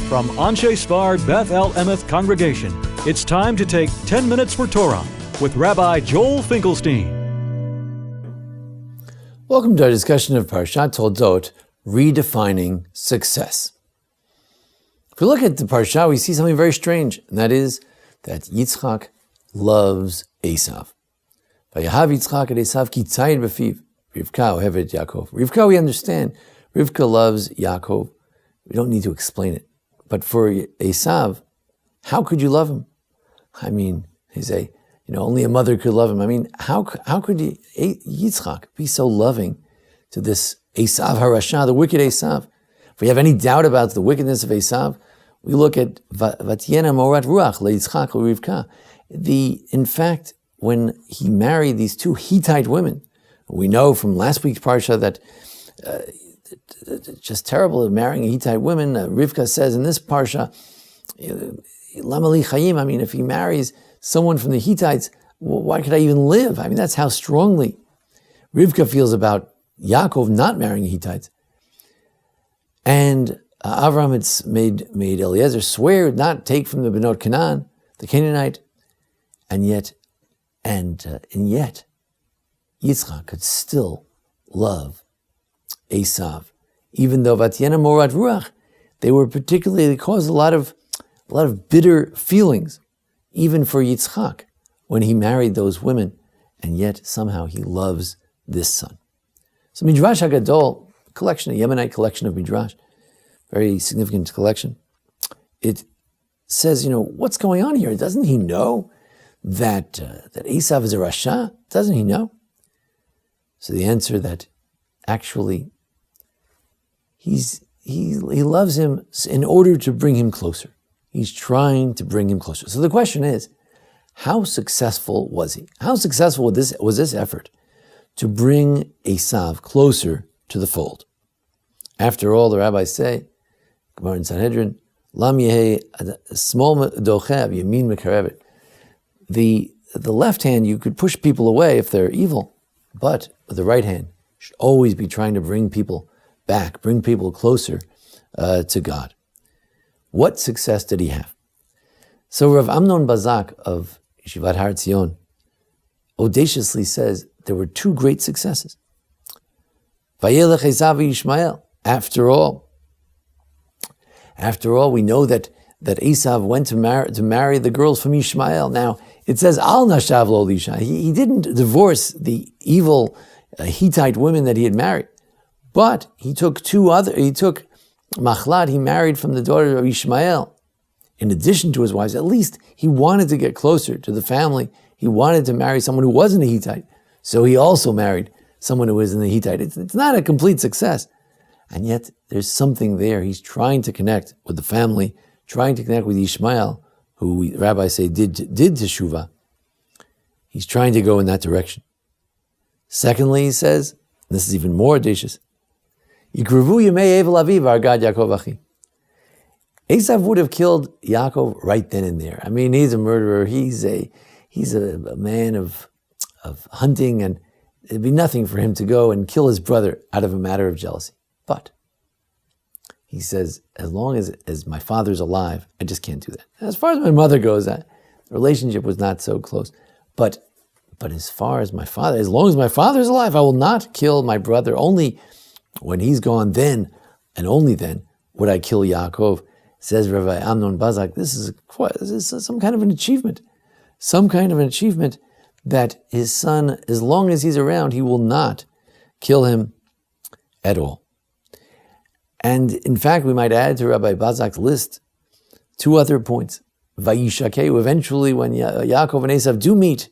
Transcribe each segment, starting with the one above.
From Anshei Sphard-Beth Emeth congregation, it's time to take 10 minutes for Torah with Rabbi Joel Finkelstein. Welcome to our discussion of Parashat Toledot, Redefining Success. If we look at the Parashat, we see something very strange, and that is that Yitzchak loves Esav. Vayahav Yitzchak et Esav ki tzayid b'fiv. Rivka ohevet Yaakov. Rivka, we understand. Rivka loves Yaakov. We don't need to explain it. But for Esav, how could you love him? I mean, only a mother could love him. I mean, how could Yitzchak be so loving to this Esav Harasha, the wicked Esav? If we have any doubt about the wickedness of Esav, we look at Vatiena Morat Ruach LeYitzchak LeRivka. In fact, when he married these two Hittite women, we know from last week's parsha that just terrible of marrying a Hittite woman. Rivka says in this parsha, Lamali Chayim. I mean, if he marries someone from the Hittites, why could I even live? I mean, that's how strongly Rivka feels about Yaakov not marrying Hittites. And Avram made Eliezer swear not take from the Benot Canaan, the Canaanite, and yet Yitzchak could still love Esav, even though Vatiena Morat Ruach, they caused a lot of bitter feelings, even for Yitzchak, when he married those women, and yet somehow he loves this son. So Midrash HaGadol, a Yemenite collection of Midrash, very significant collection, it says, what's going on here? Doesn't he know that Esav is a Rasha? Doesn't he know? So the answer that actually he loves him in order to bring him closer. He's trying to bring him closer. So the question is, how successful was he? How successful was this effort to bring Esav closer to the fold? After all, the rabbis say, Gemara in Sanhedrin, Lam Yehe small dochev yamin mekarevet. The left hand, you could push people away if they're evil, but the right hand should always be trying to bring people back, bring people closer to God. What success did he have? So Rav Amnon Bazak of Yeshivat Har Tzion audaciously says there were two great successes. Vayelech Esav Yishmael. After all, we know that Esav went to marry the girls from Yishmael. Now, it says, Al Nashav Lo Lisha. He didn't divorce the evil Hittite women that he had married. But he took Machlad, he married from the daughter of Ishmael. In addition to his wives, at least he wanted to get closer to the family. He wanted to marry someone who wasn't a Hittite. So he also married someone who wasn't a Hittite. It's not a complete success. And yet there's something there. He's trying to connect with the family, trying to connect with Ishmael, who rabbis say did teshuvah. He's trying to go in that direction. Secondly, he says, and this is even more audacious, Yikruvu Yemei Evel Aviv Argad Yaakov Achi. Esav would have killed Yaakov right then and there. I mean, he's a murderer. He's a man of hunting, and it'd be nothing for him to go and kill his brother out of a matter of jealousy. But he says, as long as my father's alive, I just can't do that. As far as my mother goes, the relationship was not so close. But as far as my father, as long as my father's alive, I will not kill my brother. Only when he's gone, then and only then would I kill Yaakov. Says Rabbi Amnon Bazak, this is some kind of an achievement. Some kind of an achievement that his son, as long as he's around, he will not kill him at all. And in fact, we might add to Rabbi Bazak's list two other points. Vayishakeu, eventually when Yaakov and Esav do meet,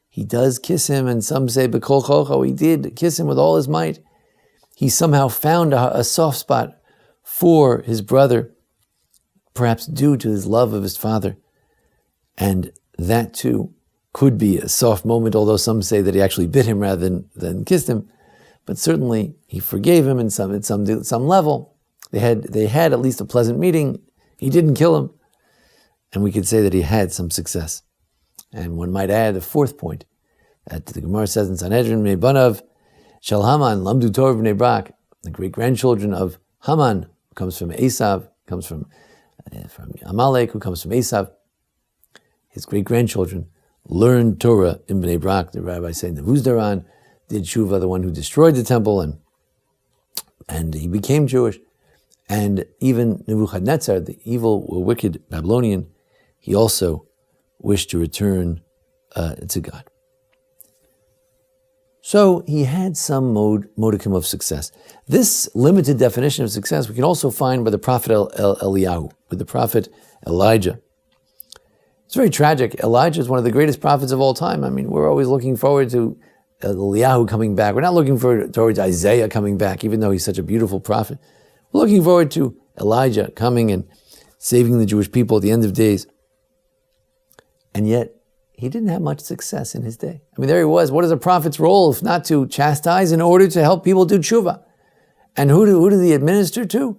he does kiss him, and some say, B'kol chocho, he did kiss him with all his might. He somehow found a soft spot for his brother, perhaps due to his love of his father. And that too could be a soft moment, although some say that he actually bit him rather than kissed him. But certainly he forgave him at some level. They had at least a pleasant meeting. He didn't kill him. And we could say that he had some success. And one might add a fourth point, that the Gemara says in Sanhedrin, Meibanav Shel Haman, Lamdu Torah B'nei Brak, the great-grandchildren of Haman, comes from Esav, comes from from Amalek, who comes from Esav. His great-grandchildren learned Torah in Bnei Brak. The rabbi saying the Vuzdaran did Tshuva, the one who destroyed the temple, and he became Jewish. And even Nebuchadnezzar, the evil, wicked Babylonian, he also wished to return to God. So he had some modicum of success. This limited definition of success we can also find by the prophet Eliyahu, with the prophet Elijah. It's very tragic. Elijah is one of the greatest prophets of all time. I mean, we're always looking forward to Eliyahu coming back. We're not looking forward to Isaiah coming back, even though he's such a beautiful prophet. We're looking forward to Elijah coming and saving the Jewish people at the end of days. And yet, he didn't have much success in his day. I mean, there he was. What is a prophet's role if not to chastise in order to help people do tshuva? And who did he administer to?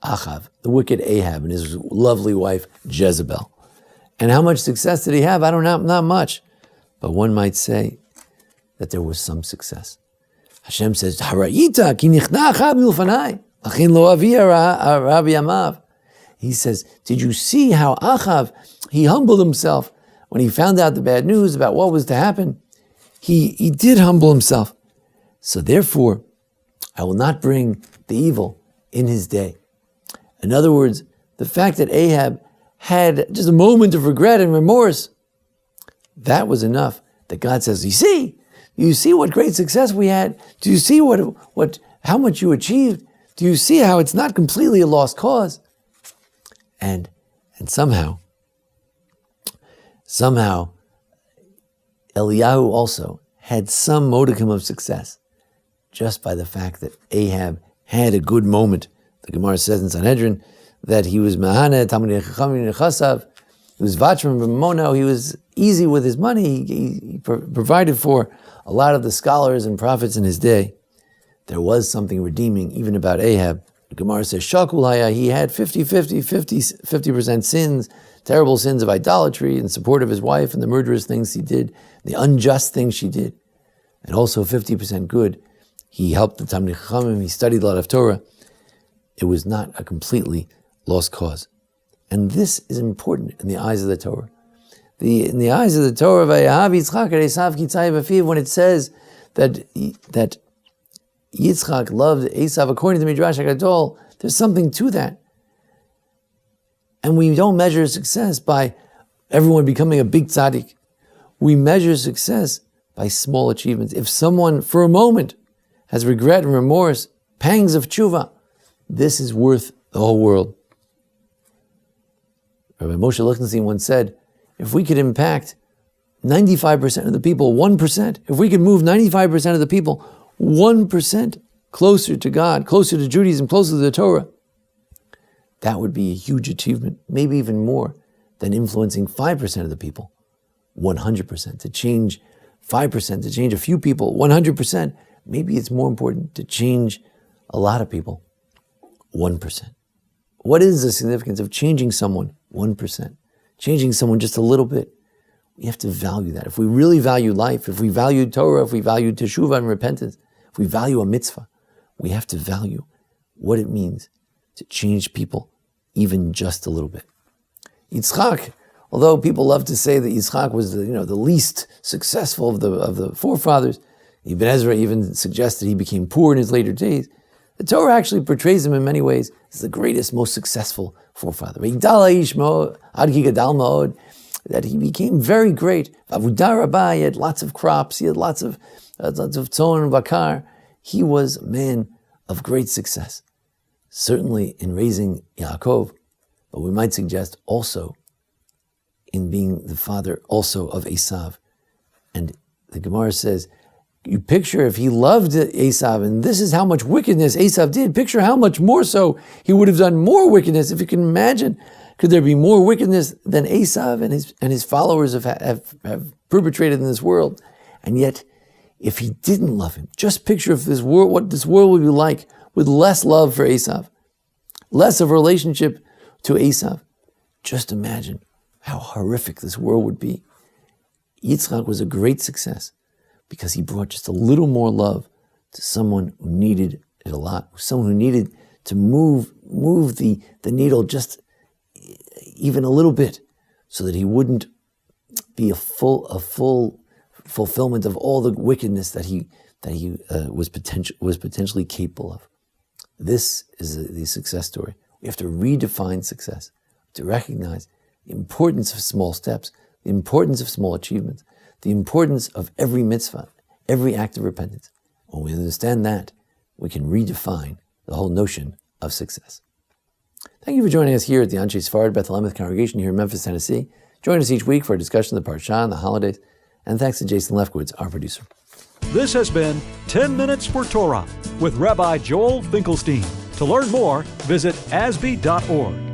Achav, the wicked Ahab, and his lovely wife Jezebel. And how much success did he have? I don't know, not much. But one might say that there was some success. Hashem says, "Harayita ki nichna Achav milfanai, achin lo avia Rabbi Amav." He says, did you see how Achav, he humbled himself when he found out the bad news about what was to happen? He did humble himself. So therefore, I will not bring the evil in his day. In other words, the fact that Ahab had just a moment of regret and remorse, that was enough that God says, you see what great success we had? Do you see how much you achieved? Do you see how it's not completely a lost cause? And somehow, Eliyahu also had some modicum of success just by the fact that Ahab had a good moment. The Gemara says in Sanhedrin that he was Mahane, Talmidei Chachamim Nechasav, he was Vachram B'Mono, he was easy with his money, he provided for a lot of the scholars and prophets in his day. There was something redeeming even about Ahab. The Gemara says, Shakul Haya, he had 50% sins, terrible sins of idolatry in support of his wife and the murderous things he did, the unjust things she did, and also 50% good. He helped the Talmidei Chachamim, he studied a lot of Torah. It was not a completely lost cause. And this is important in the eyes of the Torah. In the eyes of the Torah, when it says that Yitzchak loved Esav according to Midrash HaGadol, there's something to that. And we don't measure success by everyone becoming a big tzaddik. We measure success by small achievements. If someone, for a moment, has regret and remorse, pangs of tshuva, this is worth the whole world. Rabbi Moshe Lichtenstein once said, if we could impact 95% of the people, 1%, if we could move 95% of the people 1% closer to God, closer to Judaism, closer to the Torah, that would be a huge achievement, maybe even more than influencing 5% of the people, 100%. To change 5%, to change a few people, 100%, maybe it's more important to change a lot of people, 1%. What is the significance of changing someone 1%? Changing someone just a little bit. We have to value that. If we really value life, if we value Torah, if we value teshuvah and repentance, if we value a mitzvah, we have to value what it means to change people even just a little bit. Yitzchak, although people love to say that Yitzchak was the least successful of the forefathers, Ibn Ezra even suggested he became poor in his later days. The Torah actually portrays him in many ways as the greatest, most successful forefather. That he became very great. Rabbi, he had lots of crops, he had lots of tzon and bakar. He was a man of great success, certainly in raising Yaakov, but we might suggest also in being the father also of Esav. And the Gemara says, you picture if he loved Esav, and this is how much wickedness Esav did, picture how much more so he would have done more wickedness. If you can imagine, could there be more wickedness than Esav and his followers have perpetrated in this world? And yet, if he didn't love him, just picture if this world, what this world would be like with less love for Esav, less of a relationship to Esav. Just imagine how horrific this world would be. Yitzchak was a great success because he brought just a little more love to someone who needed it a lot, someone who needed to move the needle just even a little bit, so that he wouldn't be a full fulfillment of all the wickedness that he was potentially capable of. This is the success story. We have to redefine success, to recognize the importance of small steps, the importance of small achievements, the importance of every mitzvah, every act of repentance. When we understand that, we can redefine the whole notion of success. Thank you for joining us here at the Anshei Sphard-Beth Emeth congregation here in Memphis, Tennessee. Join us each week for a discussion of the Parsha and the holidays. And thanks to Jason Lefkowitz, our producer. This has been 10 Minutes for Torah with Rabbi Joel Finkelstein. To learn more, visit asb.org.